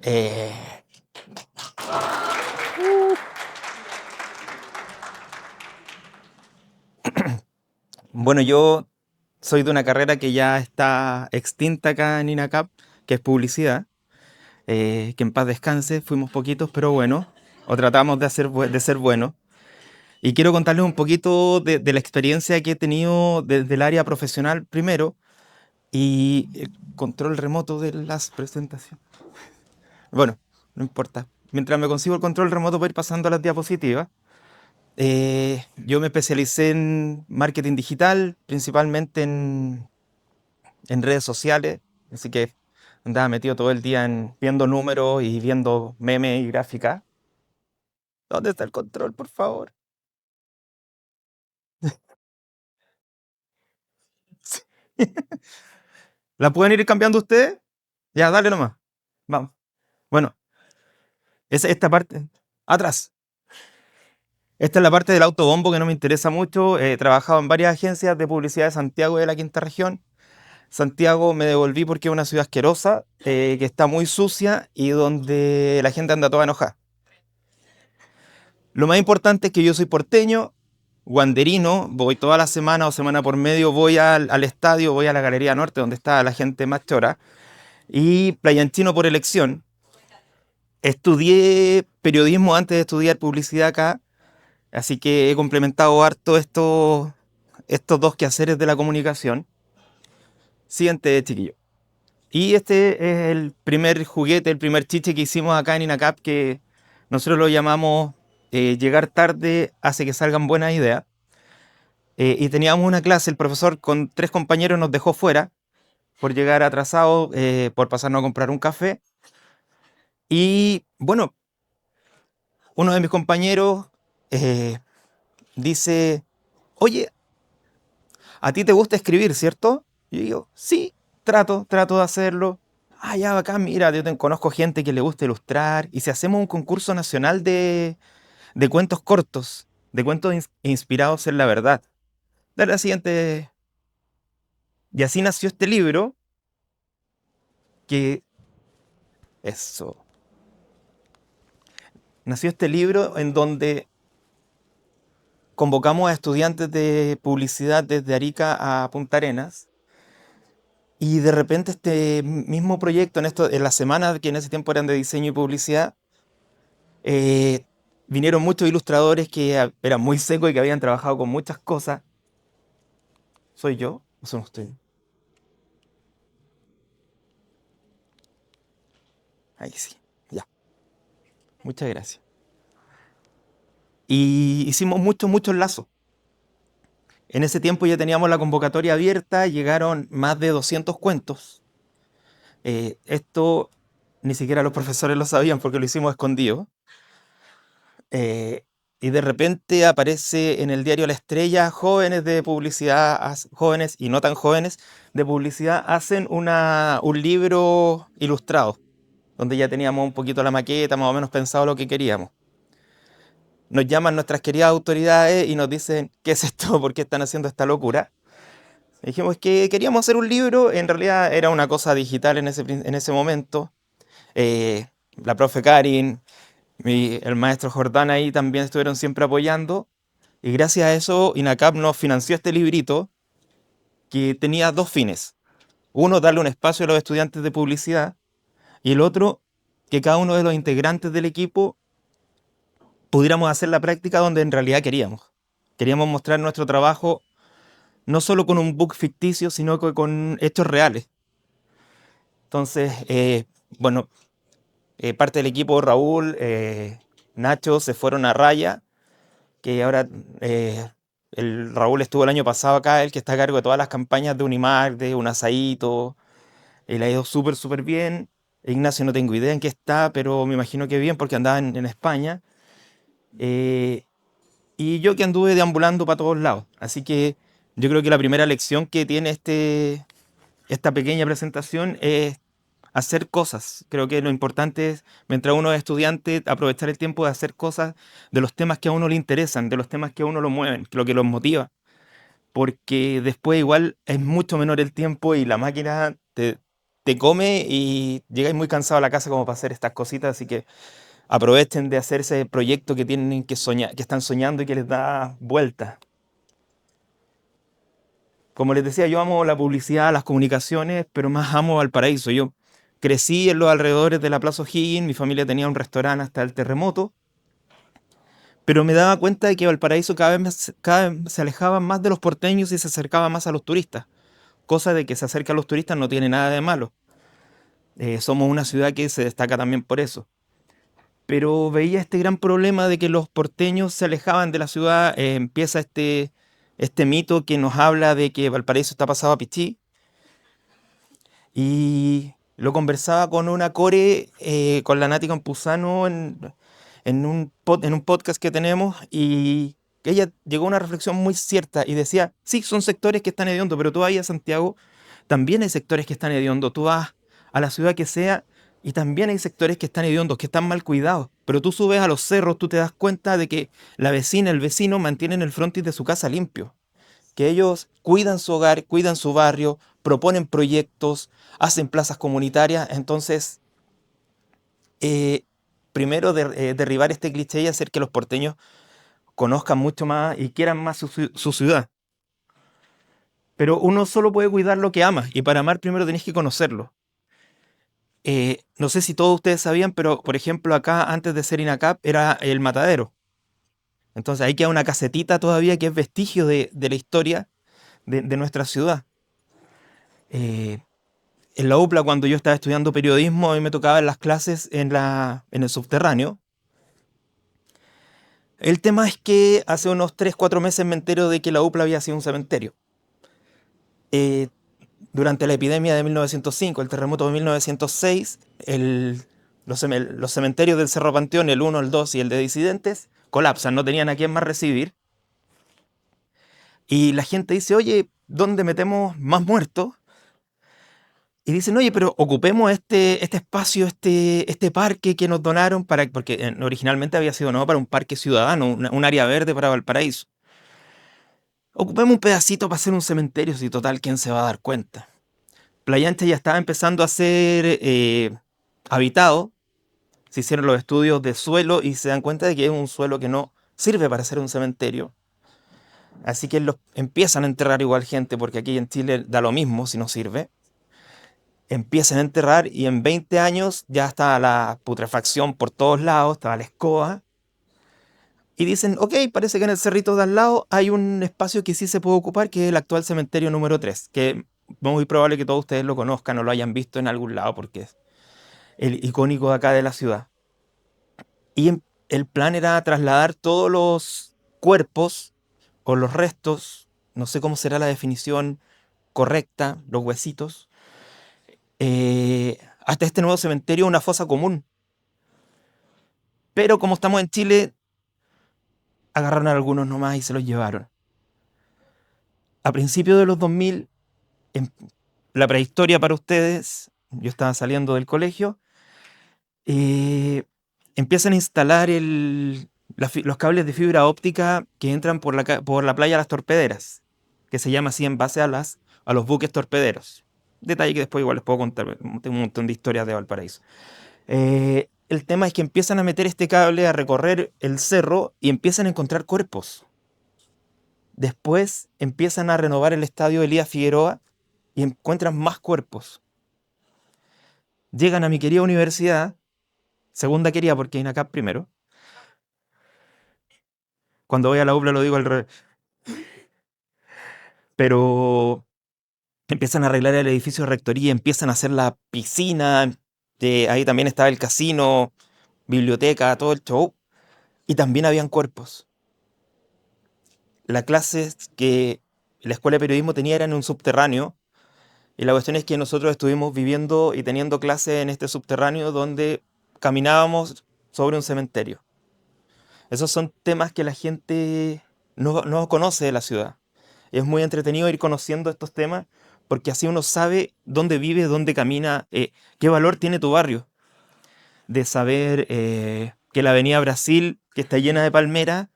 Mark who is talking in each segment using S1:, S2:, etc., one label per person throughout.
S1: Eh, bueno, yo soy de una carrera que ya está extinta acá en INACAP, que es publicidad. Que en paz descanse, fuimos poquitos, pero bueno, o tratamos de, de ser buenos. Y quiero contarles un poquito de la experiencia que he tenido desde el área profesional primero y el control remoto de las presentaciones. Bueno, no importa. Mientras me consigo el control remoto para ir pasando a las diapositivas. Yo me especialicé en marketing digital, principalmente en redes sociales, así que andaba metido todo el día en viendo números y viendo memes y gráficas. ¿Dónde está el control, por favor? Sí. ¿La pueden ir cambiando ustedes? Ya, dale nomás. Vamos. Bueno, esta parte. Atrás. Esta es la parte del autobombo que no me interesa mucho. He trabajado en varias agencias de publicidad de Santiago y de la quinta región. Santiago me devolví porque es una ciudad asquerosa, que está muy sucia y donde la gente anda toda enojada. Lo más importante es que yo soy porteño, guanderino, voy toda la semana o semana por medio, voy al estadio, voy a la Galería Norte, donde está la gente más chora, y playanchino por elección. Estudié periodismo antes de estudiar publicidad acá, así que he complementado harto estos dos quehaceres de la comunicación. Siguiente, chiquillo. Y este es el primer juguete, el primer chiche que hicimos acá en INACAP, que nosotros lo llamamos llegar tarde hace que salgan buenas ideas. Y teníamos una clase, el profesor con tres compañeros nos dejó fuera por llegar atrasado, por pasarnos a comprar un café. Y bueno, uno de mis compañeros eh, dice, oye, ¿a ti te gusta escribir, cierto? Y yo digo, sí, trato de hacerlo. Ah, ya, bacán, mira, conozco gente que le gusta ilustrar. Y si hacemos un concurso nacional de cuentos cortos, de cuentos inspirados en la verdad. Dale la siguiente. Y así nació este libro, que... Eso. Nació este libro en donde convocamos a estudiantes de publicidad desde Arica a Punta Arenas. Y de repente este mismo proyecto, en la semana que en ese tiempo eran de diseño y publicidad, eh, vinieron muchos ilustradores que eran muy secos y que habían trabajado con muchas cosas. ¿Soy yo? ¿O son ustedes? Ahí sí, ya. Muchas gracias. Y hicimos muchos lazos. En ese tiempo ya teníamos la convocatoria abierta, llegaron más de 200 cuentos. Esto ni siquiera los profesores lo sabían porque lo hicimos escondido. Eh, y de repente aparece en el diario La Estrella, jóvenes de publicidad, jóvenes y no tan jóvenes de publicidad, hacen un libro ilustrado, donde ya teníamos un poquito la maqueta, más o menos pensado lo que queríamos. Nos llaman nuestras queridas autoridades y nos dicen, ¿qué es esto? ¿Por qué están haciendo esta locura? Dijimos que queríamos hacer un libro, en realidad era una cosa digital en ese momento. Eh, la profe Karin, el maestro Jordán ahí también estuvieron siempre apoyando. Y gracias a eso, INACAP nos financió este librito que tenía dos fines. Uno, darle un espacio a los estudiantes de publicidad. Y el otro, que cada uno de los integrantes del equipo pudiéramos hacer la práctica donde en realidad queríamos. Queríamos mostrar nuestro trabajo no solo con un book ficticio, sino que con hechos reales. Entonces, bueno, parte del equipo, Raúl, Nacho, se fueron a Raya, que ahora el Raúl estuvo el año pasado acá, el que está a cargo de todas las campañas de Unimark, de Unasaito, le ha ido súper bien. Ignacio no tengo idea en qué está, pero me imagino que bien porque andaba en España. Eh, y yo que anduve deambulando para todos lados. Así que yo creo que la primera lección que tiene esta pequeña presentación es hacer cosas. Creo que lo importante es, mientras uno es estudiante, aprovechar el tiempo de hacer cosas de los temas que a uno le interesan, de los temas que a uno lo mueven, lo que los motiva. Porque después igual es mucho menor el tiempo y la máquina te te come y llegáis muy cansado a la casa como para hacer estas cositas, así que aprovechen de hacer ese proyecto que tienen que soñar, que están soñando y que les da vuelta. Como les decía, yo amo la publicidad, las comunicaciones, pero más amo Valparaíso. Yo crecí en los alrededores de la Plaza O'Higgins, mi familia tenía un restaurante hasta el terremoto, pero me daba cuenta de que Valparaíso cada vez se alejaba más de los porteños y se acercaba más a los turistas. Cosa de que se acerca a los turistas no tiene nada de malo. Somos una ciudad que se destaca también por eso. Pero veía este gran problema de que los porteños se alejaban de la ciudad. Empieza este mito que nos habla de que Valparaíso está pasado a pichí. Y lo conversaba con una core, con la Nati Campuzano en un podcast que tenemos, y ella llegó a una reflexión muy cierta y decía, sí, son sectores que están hediondos, pero tú vas a Santiago, también hay sectores que están hediondos. Tú vas a la ciudad que sea y también hay sectores que están hediondos, que están mal cuidados. Pero tú subes a los cerros, tú te das cuenta de que la vecina, el vecino mantienen el frontis de su casa limpio, que ellos cuidan su hogar, cuidan su barrio, proponen proyectos, hacen plazas comunitarias. Entonces, eh, primero derribar este cliché y hacer que los porteños conozcan mucho más y quieran más su ciudad. Pero uno solo puede cuidar lo que ama, y para amar primero tenés que conocerlo. No sé si todos ustedes sabían, pero por ejemplo acá antes de ser INACAP era el Matadero. Entonces ahí queda una casetita todavía que es vestigio de la historia de nuestra ciudad. Eh, en la UPLA, cuando yo estaba estudiando periodismo, a mí me tocaba en las clases en el subterráneo. El tema es que hace unos 3 4 meses me entero de que la UPLA había sido un cementerio. Eh, Durante la epidemia de 1905, el terremoto de 1906, los cementerios del Cerro Panteón, el uno, el 2 y el de Disidentes, colapsan, no tenían a quién más recibir. Y la gente dice, oye, ¿dónde metemos más muertos? Y dicen, oye, pero ocupemos este espacio, este parque que nos donaron, porque originalmente había sido donado para un parque ciudadano, un área verde para Valparaíso. Ocupemos un pedacito para hacer un cementerio, si total, ¿quién se va a dar cuenta? Playa Ancha ya estaba empezando a ser habitado. Se hicieron los estudios de suelo y se dan cuenta de que es un suelo que no sirve para hacer un cementerio. Así que empiezan a enterrar igual gente, porque aquí en Chile da lo mismo si no sirve. Empiezan a enterrar y en 20 años ya está la putrefacción por todos lados, estaba la escoba. Y dicen, ok, parece que en el cerrito de al lado hay un espacio que sí se puede ocupar, que es el actual cementerio número 3, que es muy probable que todos ustedes lo conozcan o lo hayan visto en algún lado, porque es el icónico de acá de la ciudad. Y el plan era trasladar todos los cuerpos o los restos, no sé cómo será la definición correcta, los huesitos, hasta este nuevo cementerio, una fosa común. Pero como estamos en Chile, agarraron a algunos nomás y se los llevaron. A principios de los 2000, en la prehistoria para ustedes, yo estaba saliendo del colegio, eh, empiezan a instalar los cables de fibra óptica que entran por la playa Las Torpederas, que se llama así en base a los buques torpederos. Detalle que después igual les puedo contar, tengo un montón de historias de Valparaíso. El tema es que empiezan a meter este cable, a recorrer el cerro y empiezan a encontrar cuerpos. Después empiezan a renovar el estadio Elías Figueroa y encuentran más cuerpos. Llegan a mi querida universidad, segunda querida porque INACAP primero. Cuando voy a la UPLA lo digo al revés. Pero empiezan a arreglar el edificio de rectoría, empiezan a hacer la piscina, ahí también estaba el casino, biblioteca, todo el show. Y también habían cuerpos. La clase que la escuela de periodismo tenía era en un subterráneo. Y la cuestión es que nosotros estuvimos viviendo y teniendo clases en este subterráneo donde caminábamos sobre un cementerio. Esos son temas que la gente no conoce de la ciudad. Es muy entretenido ir conociendo estos temas porque así uno sabe dónde vive, dónde camina, qué valor tiene tu barrio. De saber que la Avenida Brasil, que está llena de palmeras,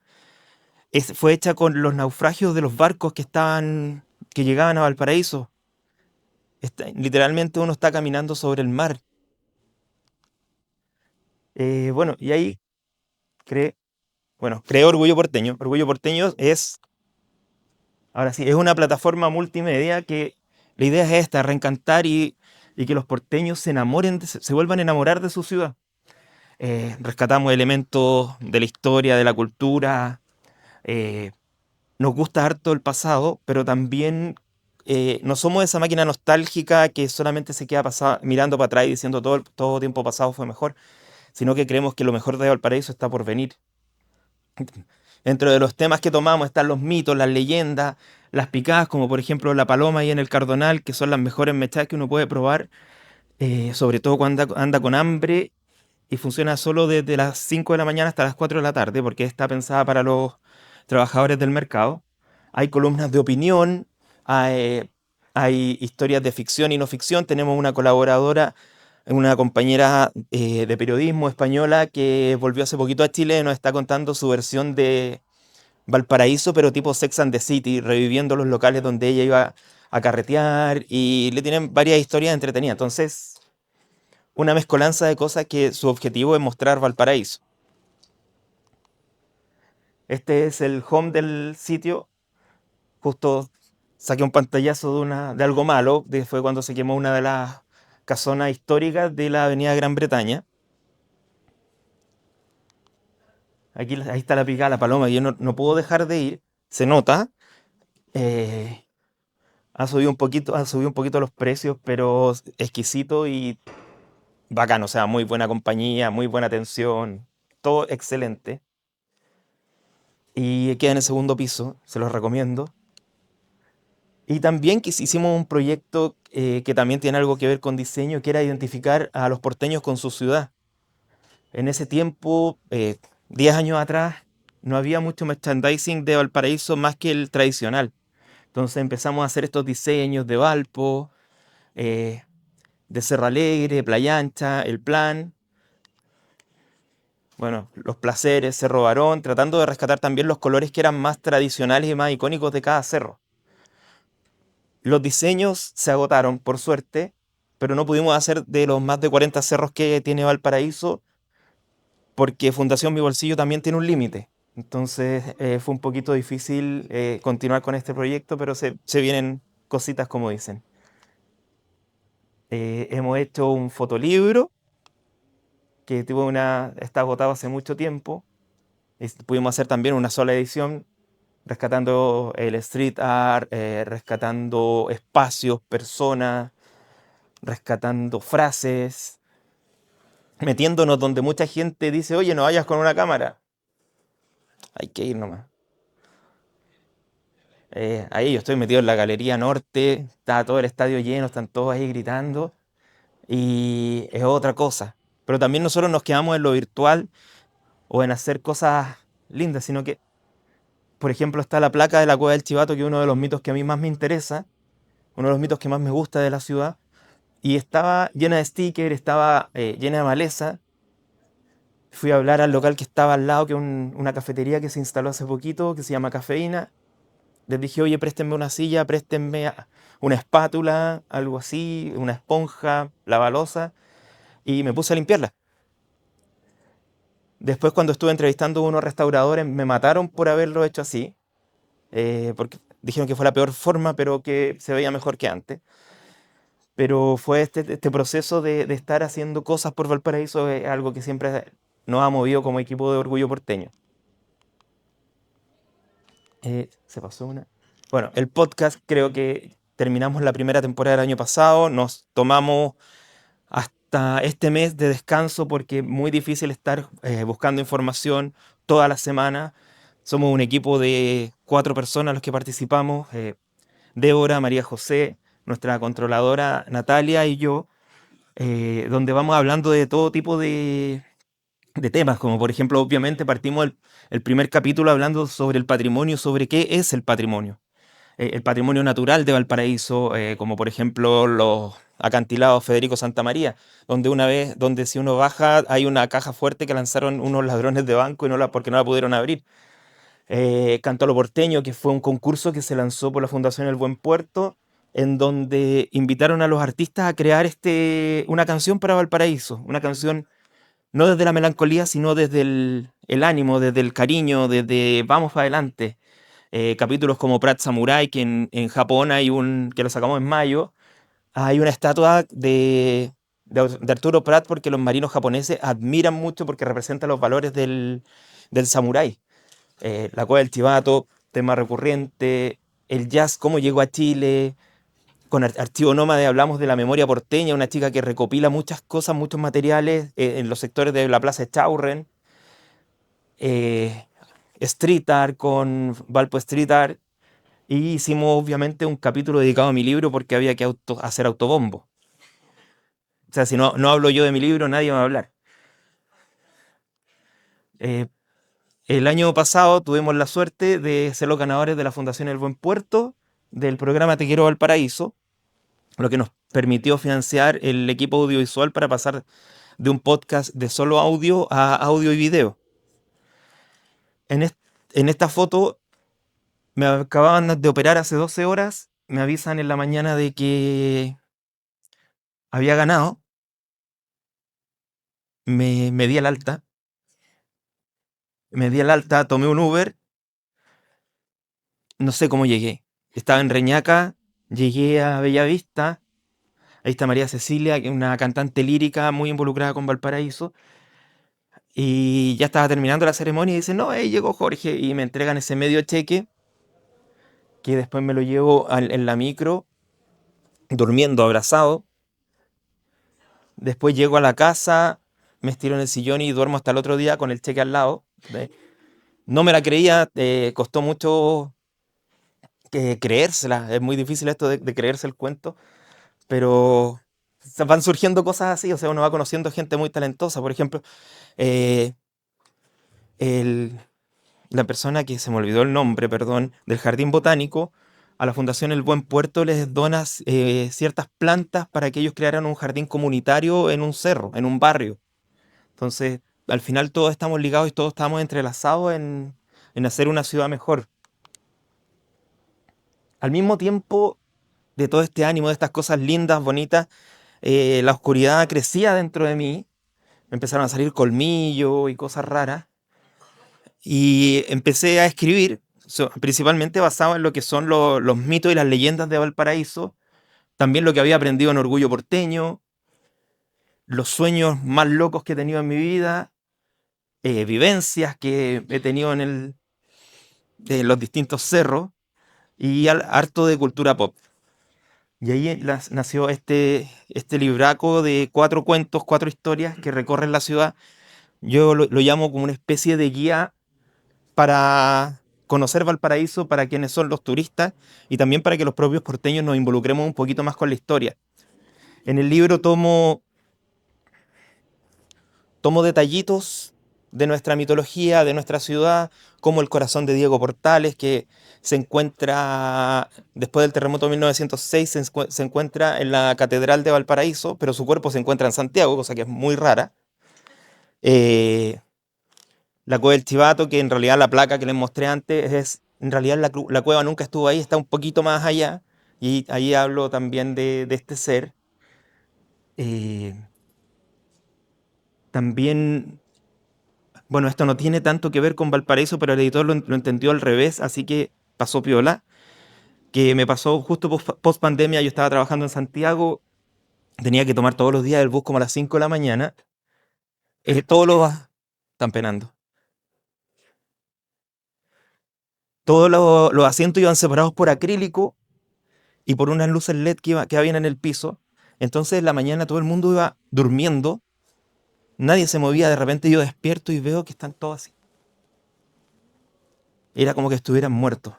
S1: fue hecha con los naufragios de los barcos que llegaban a Valparaíso. literalmente uno está caminando sobre el mar. Bueno, y ahí creé, creé Orgullo Porteño. Orgullo Porteño es, ahora sí, es una plataforma multimedia que la idea es esta, reencantar y que los porteños se enamoren, se vuelvan a enamorar de su ciudad. Rescatamos elementos de la historia, de la cultura. eh, Nos gusta harto el pasado, pero también no somos esa máquina nostálgica que solamente se queda mirando para atrás y diciendo todo tiempo pasado fue mejor, sino que creemos que lo mejor de Valparaíso está por venir. Dentro de los temas que tomamos están los mitos, las leyendas, las picadas, como por ejemplo la paloma ahí en el Cardonal, que son las mejores mechadas que uno puede probar, sobre todo cuando anda con hambre y funciona solo desde las 5 de la mañana hasta las 4 de la tarde, porque está pensada para los trabajadores del mercado. Hay columnas de opinión, hay, hay historias de ficción y no ficción. Tenemos una colaboradora, una compañera de periodismo española que volvió hace poquito a Chile y nos está contando su versión de Valparaíso, pero tipo Sex and the City, reviviendo los locales donde ella iba a carretear y le tienen varias historias entretenidas. Entonces, una mezcolanza de cosas que su objetivo es mostrar Valparaíso. Este es el home del sitio. Justo saqué un pantallazo de algo malo, fue cuando se quemó una de las casonas históricas de la Avenida Gran Bretaña. Ahí está la picada, la paloma, y yo no puedo dejar de ir. Se nota. eh, ha subido un poquito los precios, pero exquisito y bacano. O sea, muy buena compañía, muy buena atención, todo excelente. Y queda en el segundo piso, se los recomiendo. Y también hicimos un proyecto que también tiene algo que ver con diseño, que era identificar a los porteños con su ciudad. En ese tiempo, 10 años atrás, no había mucho merchandising de Valparaíso más que el tradicional. Entonces empezamos a hacer estos diseños de Valpo, eh, de Cerro Alegre, Playa Ancha, El Plan, bueno, Los Placeres, Cerro Barón, tratando de rescatar también los colores que eran más tradicionales y más icónicos de cada cerro. Los diseños se agotaron, por suerte, pero no pudimos hacer de los más de 40 cerros que tiene Valparaíso, porque Fundación Mi Bolsillo también tiene un límite. Entonces fue un poquito difícil continuar con este proyecto, pero se vienen cositas como dicen. Hemos hecho un fotolibro que está agotado hace mucho tiempo. Pudimos hacer también una sola edición, rescatando el street art, rescatando espacios, personas, rescatando frases, metiéndonos donde mucha gente dice, oye, no vayas con una cámara. Hay que ir nomás. Ahí yo estoy metido en la Galería Norte, está todo el estadio lleno, están todos ahí gritando y es otra cosa. Pero también nosotros nos quedamos en lo virtual o en hacer cosas lindas, sino que, por ejemplo, está la placa de la Cueva del Chivato, que es uno de los mitos que a mí más me interesa, uno de los mitos que más me gusta de la ciudad, y estaba llena de stickers, estaba llena de maleza. Fui a hablar al local que estaba al lado, que es una cafetería que se instaló hace poquito, que se llama Cafeína. Les dije, oye, préstenme una silla, préstenme una espátula, algo así, una esponja, la balosa, y me puse a limpiarla. Después, cuando estuve entrevistando a unos restauradores, me mataron por haberlo hecho así, porque dijeron que fue la peor forma, pero que se veía mejor que antes. Pero fue este proceso de estar haciendo cosas por Valparaíso, es algo que siempre nos ha movido como equipo de Orgullo Porteño. Se pasó una. Bueno, el podcast creo que terminamos la primera temporada del año pasado, nos tomamos hasta este mes de descanso porque es muy difícil estar buscando información toda la semana. Somos un equipo de 4 personas los que participamos, Débora, María José, nuestra controladora Natalia y yo, donde vamos hablando de todo tipo de temas, como por ejemplo, obviamente partimos el primer capítulo hablando sobre el patrimonio, sobre qué es el patrimonio natural de Valparaíso, como por ejemplo los acantilados Federico Santa María, donde si uno baja hay una caja fuerte que lanzaron unos ladrones de banco y porque no la pudieron abrir. Canto a lo Porteño, que fue un concurso que se lanzó por la Fundación El Buen Puerto, en donde invitaron a los artistas a crear una canción para Valparaíso, una canción no desde la melancolía, sino desde el ánimo, desde el cariño, desde vamos para adelante. Capítulos como Prat Samurai, que en Japón que lo sacamos en mayo, hay una estatua de Arturo Prat porque los marinos japoneses admiran mucho porque representa los valores del samurái. La cueva del Chivato, tema recurrente, el jazz, cómo llegó a Chile. Con Archivo Nómade hablamos de la memoria porteña, una chica que recopila muchas cosas, muchos materiales en los sectores de la Plaza Chaurren. eh, Street Art con Valpo Street Art. Y hicimos obviamente un capítulo dedicado a mi libro porque había que hacer autobombo. O sea, si no hablo yo de mi libro, nadie va a hablar. Eh, el año pasado tuvimos la suerte de ser los ganadores de la Fundación El Buen Puerto del programa Te Quiero Valparaíso, lo que nos permitió financiar el equipo audiovisual para pasar de un podcast de solo audio a audio y video. En, en esta foto me acababan de operar hace 12 horas, me avisan en la mañana de que había ganado, me di el alta, tomé un Uber, no sé cómo llegué. Estaba en Reñaca, llegué a Bellavista, ahí está María Cecilia, que es una cantante lírica muy involucrada con Valparaíso, y ya estaba terminando la ceremonia y dicen, no, ahí llegó Jorge, y me entregan ese medio cheque, que después me lo llevo en la micro, durmiendo abrazado. Después llego a la casa, me estiro en el sillón y duermo hasta el otro día con el cheque al lado. No me la creía, costó mucho creérsela. Es muy difícil esto de creerse el cuento, pero van surgiendo cosas así. O sea, uno va conociendo gente muy talentosa. Por ejemplo, eh, el- la persona que se me olvidó el nombre, perdón, del Jardín Botánico, a la Fundación El Buen Puerto les dona ciertas plantas para que ellos crearan un jardín comunitario en un cerro, en un barrio. Entonces, al final todos estamos ligados y todos estamos entrelazados en hacer una ciudad mejor. Al mismo tiempo, de todo este ánimo, de estas cosas lindas, bonitas, la oscuridad crecía dentro de mí, me empezaron a salir colmillos y cosas raras, y empecé a escribir, principalmente basado en lo que son los mitos y las leyendas de Valparaíso, también lo que había aprendido en Orgullo Porteño, los sueños más locos que he tenido en mi vida, vivencias que he tenido en los distintos cerros, y harto de cultura pop. Y ahí nació este libraco de 4 cuentos, 4 historias que recorren la ciudad. Yo lo llamo como una especie de guía para conocer Valparaíso, para quienes son los turistas y también para que los propios porteños nos involucremos un poquito más con la historia. En el libro tomo detallitos de nuestra mitología, de nuestra ciudad, como el corazón de Diego Portales, que se encuentra, después del terremoto de 1906, se encuentra en la Catedral de Valparaíso, pero su cuerpo se encuentra en Santiago, cosa que es muy rara. Eh, la cueva del Chivato, que en realidad la placa que les mostré antes en realidad la cueva nunca estuvo ahí, está un poquito más allá, y ahí hablo también de este ser. Eh, también Bueno, esto no tiene tanto que ver con Valparaíso, pero el editor lo entendió al revés, así que pasó piola. Que me pasó justo post pandemia, yo estaba trabajando en Santiago, tenía que tomar todos los días el bus como a las 5 de la mañana. Todos están penando. Todos los asientos iban separados por acrílico y por unas luces LED que habían en el piso. Entonces en la mañana todo el mundo iba durmiendo, nadie se movía, de repente yo despierto y veo que están todos así. Era como que estuvieran muertos.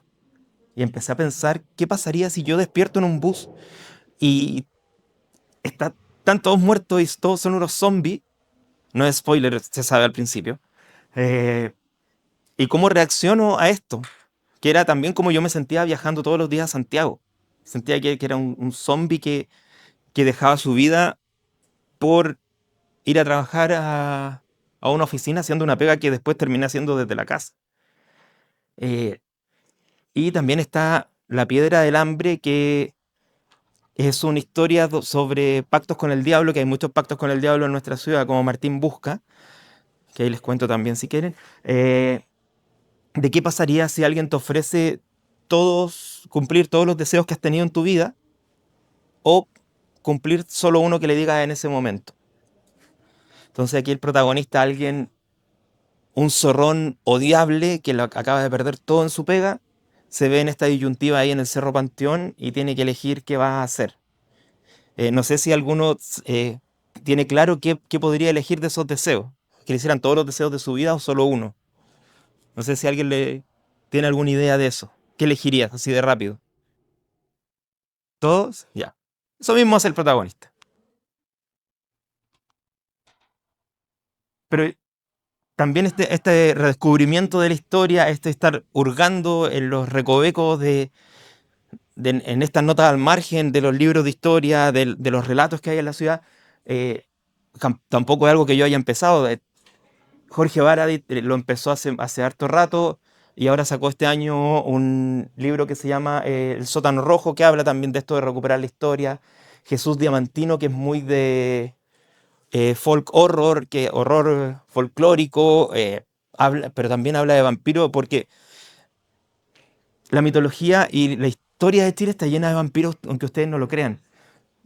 S1: Y empecé a pensar, ¿qué pasaría si yo despierto en un bus y están todos muertos y todos son unos zombies? No es spoiler, se sabe al principio. Eh, ¿Y cómo reacciono a esto? Que era también como yo me sentía viajando todos los días a Santiago. Sentía que era un zombie que dejaba su vida por ir a trabajar a una oficina haciendo una pega que después terminé haciendo desde la casa. Eh, y también está la piedra del hambre, que Es una historia sobre pactos con el diablo, que hay muchos pactos con el diablo en nuestra ciudad, como Martín Busca, que ahí les cuento también si quieren, de qué pasaría si alguien te ofrece cumplir todos los deseos que has tenido en tu vida, o cumplir solo uno que le digas en ese momento. Entonces aquí el protagonista, un zorrón odiable que acaba de perder todo en su pega, se ve en esta disyuntiva ahí en el Cerro Panteón y tiene que elegir qué va a hacer. No sé si alguno tiene claro qué podría elegir de esos deseos. Que le hicieran todos los deseos de su vida o solo uno. No sé si alguien le tiene alguna idea de eso. ¿Qué elegirías así de rápido? ¿Todos? Ya. Eso mismo hace el protagonista. Pero también este redescubrimiento de la historia, este estar hurgando en los recovecos en estas notas al margen de los libros de historia, de los relatos que hay en la ciudad, eh, tampoco es algo que yo haya empezado. Jorge Baradit lo empezó hace harto rato y ahora sacó este año un libro que se llama El sótano rojo, que habla también de esto de recuperar la historia. Jesús Diamantino, que es muy de folk horror, que horror folclórico, pero también habla de vampiros, porque la mitología y la historia de Chile está llena de vampiros, aunque ustedes no lo crean.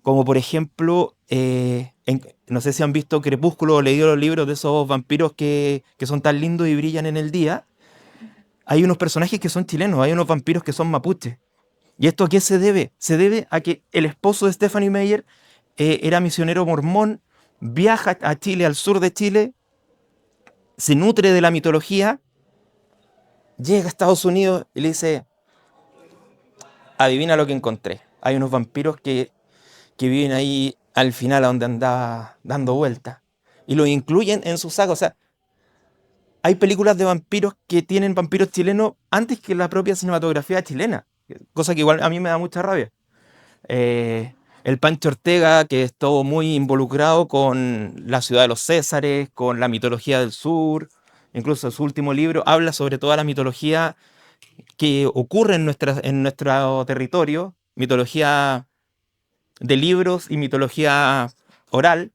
S1: Como por ejemplo, no sé si han visto Crepúsculo o leído los libros de esos vampiros que son tan lindos y brillan en el día. Hay unos personajes que son chilenos, hay unos vampiros que son mapuches. ¿Y esto a qué se debe? Se debe a que el esposo de Stephanie Meyer era misionero mormón, viaja a Chile, al sur de Chile, se nutre de la mitología, llega a Estados Unidos y le dice, adivina lo que encontré. Hay unos vampiros que viven ahí al final a donde andaba dando vueltas. Y lo incluyen en su saga. O sea, hay películas de vampiros que tienen vampiros chilenos antes que la propia cinematografía chilena. Cosa que igual a mí me da mucha rabia. El Pancho Ortega, que estuvo muy involucrado con la ciudad de los Césares, con la mitología del sur. Incluso su último libro habla sobre toda la mitología que ocurre en nuestro territorio. Mitología de libros y mitología oral.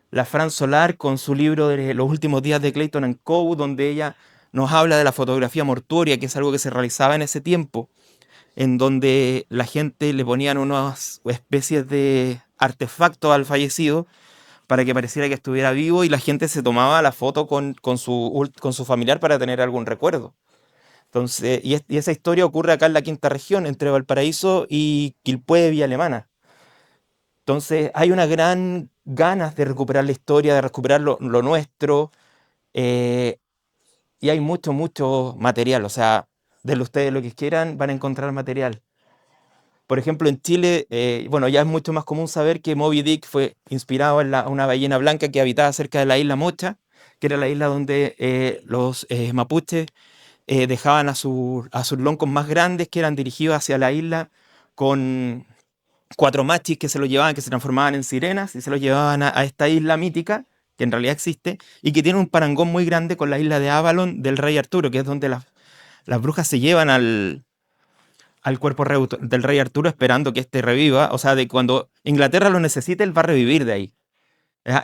S1: La Fran Solar con su libro de Los últimos días de Clayton and Co., donde ella nos habla de la fotografía mortuoria, que es algo que se realizaba en ese tiempo, en donde la gente le ponían unas especies de artefactos al fallecido para que pareciera que estuviera vivo y la gente se tomaba la foto con su familiar para tener algún recuerdo. Entonces, y esa historia ocurre acá en la quinta región, entre Valparaíso y Quilpué, Villa Alemana. Entonces hay una gran ganas de recuperar la historia, de recuperar lo nuestro, eh, y hay mucho, mucho material. O sea, denle ustedes lo que quieran, van a encontrar material. Por ejemplo, en Chile, bueno, ya es mucho más común saber que Moby Dick fue inspirado en una ballena blanca que habitaba cerca de la isla Mocha, que era la isla donde los mapuches dejaban a sus loncos más grandes, que eran dirigidos hacia la isla con cuatro machis que se los llevaban, que se transformaban en sirenas y se los llevaban a esta isla mítica, que en realidad existe, y que tiene un parangón muy grande con la isla de Avalon del rey Arturo, que es donde las brujas se llevan al cuerpo del rey Arturo esperando que éste reviva. O sea, de cuando Inglaterra lo necesite, él va a revivir de ahí.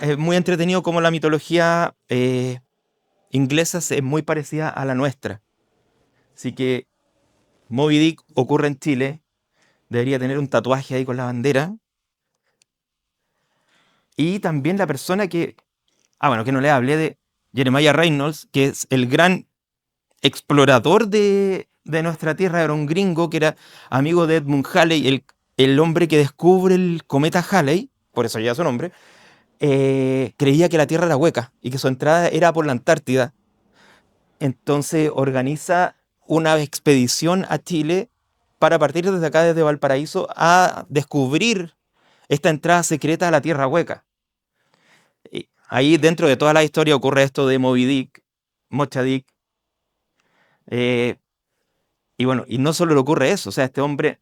S1: Es muy entretenido como la mitología inglesa es muy parecida a la nuestra. Así que Moby Dick ocurre en Chile, debería tener un tatuaje ahí con la bandera. Y también la persona que, bueno, que no le hablé de Jeremiah Reynolds, que es el gran explorador de nuestra Tierra, era un gringo que era amigo de Edmund Halley, el hombre que descubre el cometa Halley, por eso ya su nombre, creía que la Tierra era hueca y que su entrada era por la Antártida. Entonces organiza una expedición a Chile para partir desde acá, desde Valparaíso, a descubrir esta entrada secreta a la Tierra hueca. Y ahí dentro de toda la historia ocurre esto de Moby Dick, Mocha Dick, eh, y bueno, y no solo le ocurre eso, o sea, este hombre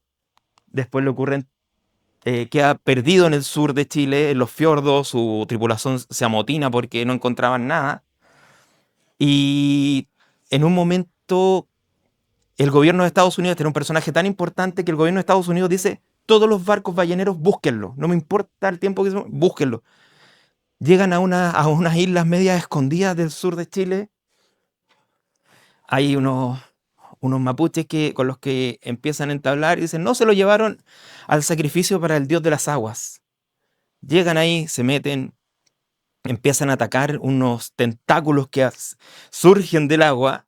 S1: después le ocurren, queda perdido en el sur de Chile, en los fiordos, su tripulación se amotina porque no encontraban nada, y en un momento el gobierno de Estados Unidos tiene un personaje tan importante que el gobierno de Estados Unidos dice, todos los barcos balleneros, búsquenlo. No me importa el tiempo que búsquenlo. Llegan a unas islas medias escondidas del sur de Chile. Hay unos mapuches con los que empiezan a entablar y dicen, no, se lo llevaron al sacrificio para el dios de las aguas. Llegan ahí, se meten, empiezan a atacar unos tentáculos que surgen del agua,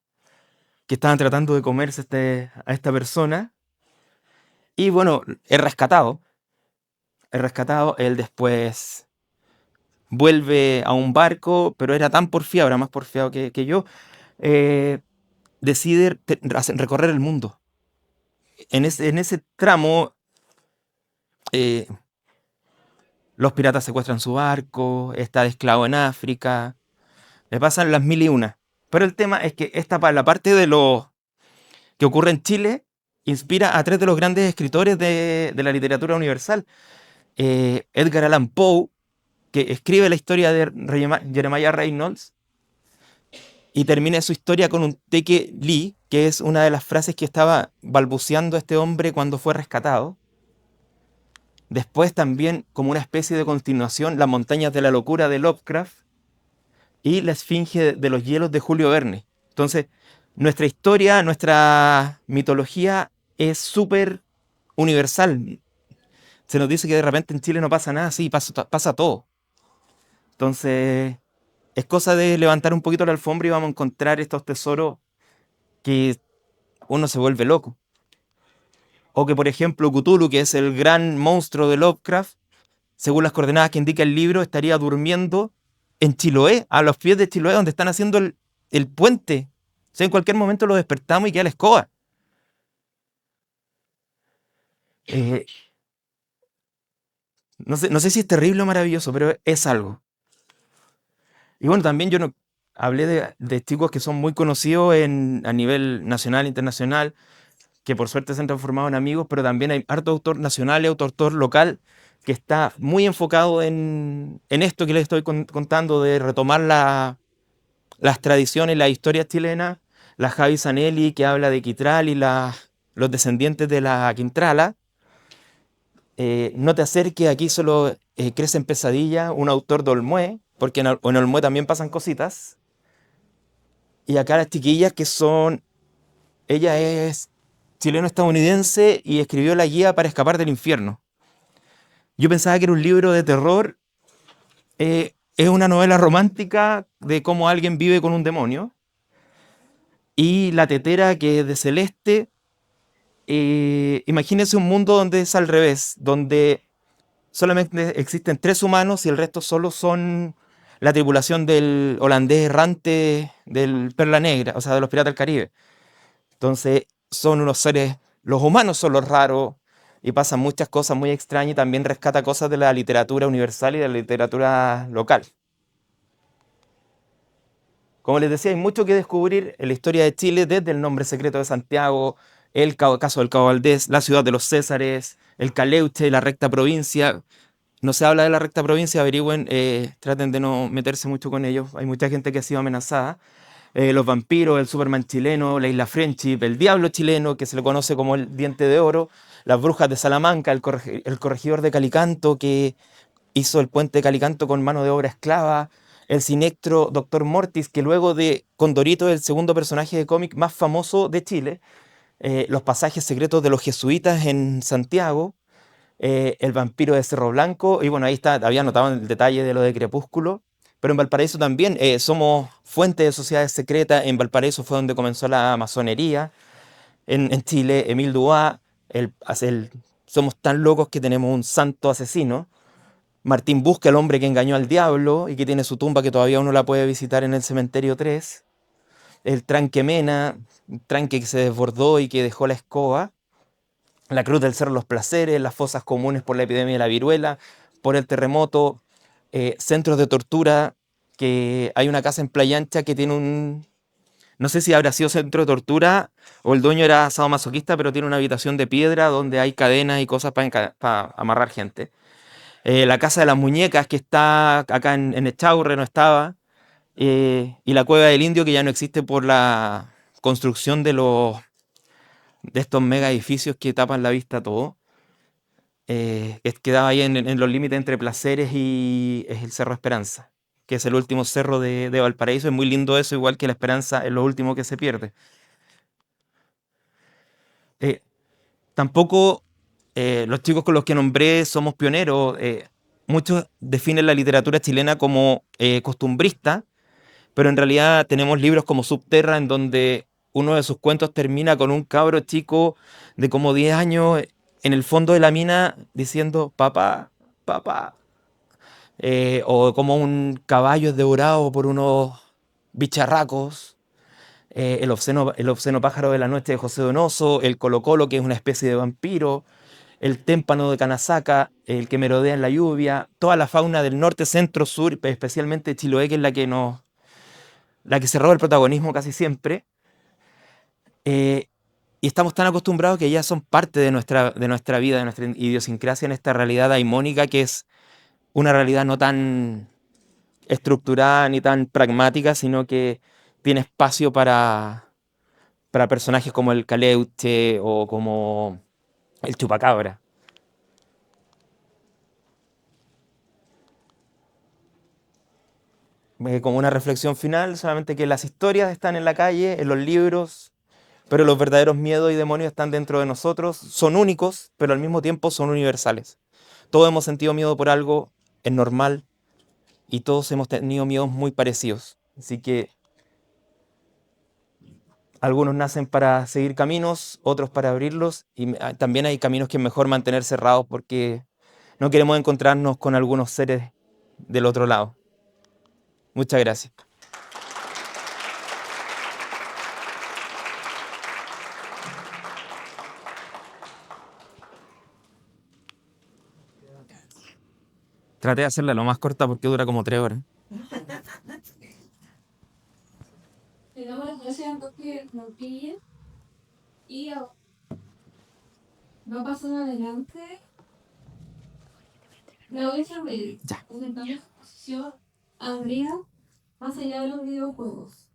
S1: que estaban tratando de comerse a esta persona. Y bueno, es rescatado. Él después vuelve a un barco, pero era tan porfiado, era más porfiado que yo, eh, decide recorrer el mundo. En ese tramo, eh, los piratas secuestran su barco, está de esclavo en África, le pasan las mil y una. Pero el tema es que la parte de lo que ocurre en Chile inspira a tres de los grandes escritores de la literatura universal. Edgar Allan Poe, que escribe la historia de Jeremiah Reynolds y termina su historia con un Teke Lee, que es una de las frases que estaba balbuceando este hombre cuando fue rescatado. Después también, como una especie de continuación, Las montañas de la locura de Lovecraft y La esfinge de los hielos de Julio Verne. Entonces, nuestra historia, nuestra mitología es súper universal. Se nos dice que de repente en Chile no pasa nada, sí, pasa todo. Entonces, es cosa de levantar un poquito la alfombra y vamos a encontrar estos tesoros que uno se vuelve loco. O que, por ejemplo, Cthulhu, que es el gran monstruo de Lovecraft, según las coordenadas que indica el libro, estaría durmiendo en Chiloé, a los pies de Chiloé, donde están haciendo el puente. O sea, en cualquier momento lo despertamos y queda la escoba. Eh, no sé si es terrible o maravilloso, pero es algo. Y bueno, también yo no, hablé de chicos que son muy conocidos a nivel nacional e internacional, que por suerte se han transformado en amigos, pero también hay harto autor nacional y autor local que está muy enfocado en esto que les estoy contando, de retomar las tradiciones, las historias chilenas. La Javi Zanelli, que habla de Quitral y los descendientes de la Quintrala. No te acerques, aquí solo crecen pesadillas, un autor de Olmué, porque en Olmué también pasan cositas. Y acá las chiquillas ella es chileno-estadounidense y escribió La guía para escapar del infierno. Yo pensaba que era un libro de terror, es una novela romántica de cómo alguien vive con un demonio. Y La tetera, que es de Celeste, imagínense un mundo donde es al revés, donde solamente existen 3 humanos y el resto solo son la tripulación del holandés errante del Perla Negra, o sea, de los Piratas del Caribe. Entonces, son unos seres, los humanos son los raros y pasan muchas cosas muy extrañas y también rescata cosas de la literatura universal y de la literatura local. Como les decía, hay mucho que descubrir en la historia de Chile, desde el nombre secreto de Santiago, el caso del Cabo Valdés, la ciudad de los Césares, el Caleuche, la recta provincia. No se habla de la recta provincia, averigüen, traten de no meterse mucho con ellos. Hay mucha gente que ha sido amenazada. Los vampiros, el Superman chileno, la isla Friendship, el diablo chileno, que se le conoce como el Diente de Oro, las brujas de Salamanca, el corregidor de Calicanto, que hizo el puente de Calicanto con mano de obra esclava, el siniestro Doctor Mortis, que luego de Condorito es el segundo personaje de cómic más famoso de Chile, los pasajes secretos de los jesuitas en Santiago, el vampiro de Cerro Blanco, y bueno, ahí está, había notado el detalle de lo de Crepúsculo, pero en Valparaíso también somos fuente de sociedades secretas. En Valparaíso fue donde comenzó la masonería. En Chile, Emile Duá, somos tan locos que tenemos un santo asesino. Martín Busca, el hombre que engañó al diablo y que tiene su tumba que todavía uno la puede visitar en el cementerio 3. El tranque Mena, un tranque que se desbordó y que dejó la escoba. La Cruz del Cerro Los Placeres, las fosas comunes por la epidemia de la viruela, por el terremoto, centros de tortura, que hay una casa en Playa Ancha que tiene no sé si habrá sido centro de tortura o el dueño era sadomasoquista, pero tiene una habitación de piedra donde hay cadenas y cosas para amarrar gente. La Casa de las Muñecas, que está acá en Echaurre, no estaba. Y la Cueva del Indio, que ya no existe por la construcción de estos mega edificios que tapan la vista a todo. que quedaba ahí en los límites entre Placeres y es el Cerro Esperanza, que es el último cerro de Valparaíso. Es muy lindo eso, igual que la Esperanza es lo último que se pierde. Eh, Tampoco los chicos con los que nombré somos pioneros. Muchos definen la literatura chilena como costumbrista, pero en realidad tenemos libros como Subterra, en donde uno de sus cuentos termina con un cabro chico de como 10 años en el fondo de la mina diciendo, papá, papá. O como un caballo es devorado por unos bicharracos. El obsceno pájaro de la noche de José Donoso, el Colo-Colo, que es una especie de vampiro, el témpano de Canasaca, el que merodea en la lluvia, toda la fauna del norte, centro, sur, especialmente Chiloé, que es la que se roba el protagonismo casi siempre. eh, y estamos tan acostumbrados que ya son parte de nuestra vida, de nuestra idiosincrasia en esta realidad daimónica que es una realidad no tan estructurada ni tan pragmática, sino que tiene espacio para personajes como el Caleuche o como el Chupacabra. Como una reflexión final, solamente que las historias están en la calle, en los libros, pero los verdaderos miedos y demonios están dentro de nosotros, son únicos, pero al mismo tiempo son universales. Todos hemos sentido miedo por algo, es normal, y todos hemos tenido miedos muy parecidos. Así que algunos nacen para seguir caminos, otros para abrirlos, y también hay caminos que es mejor mantener cerrados porque no queremos encontrarnos con algunos seres del otro lado. Muchas gracias. Traté de hacerla lo más corta porque dura como 3 horas.
S2: Le damos las gracias a todos que nos pillen y va pasando adelante. Me voy a hacer
S1: Ya.
S2: presentando su exposición Andrea, más allá de los videojuegos.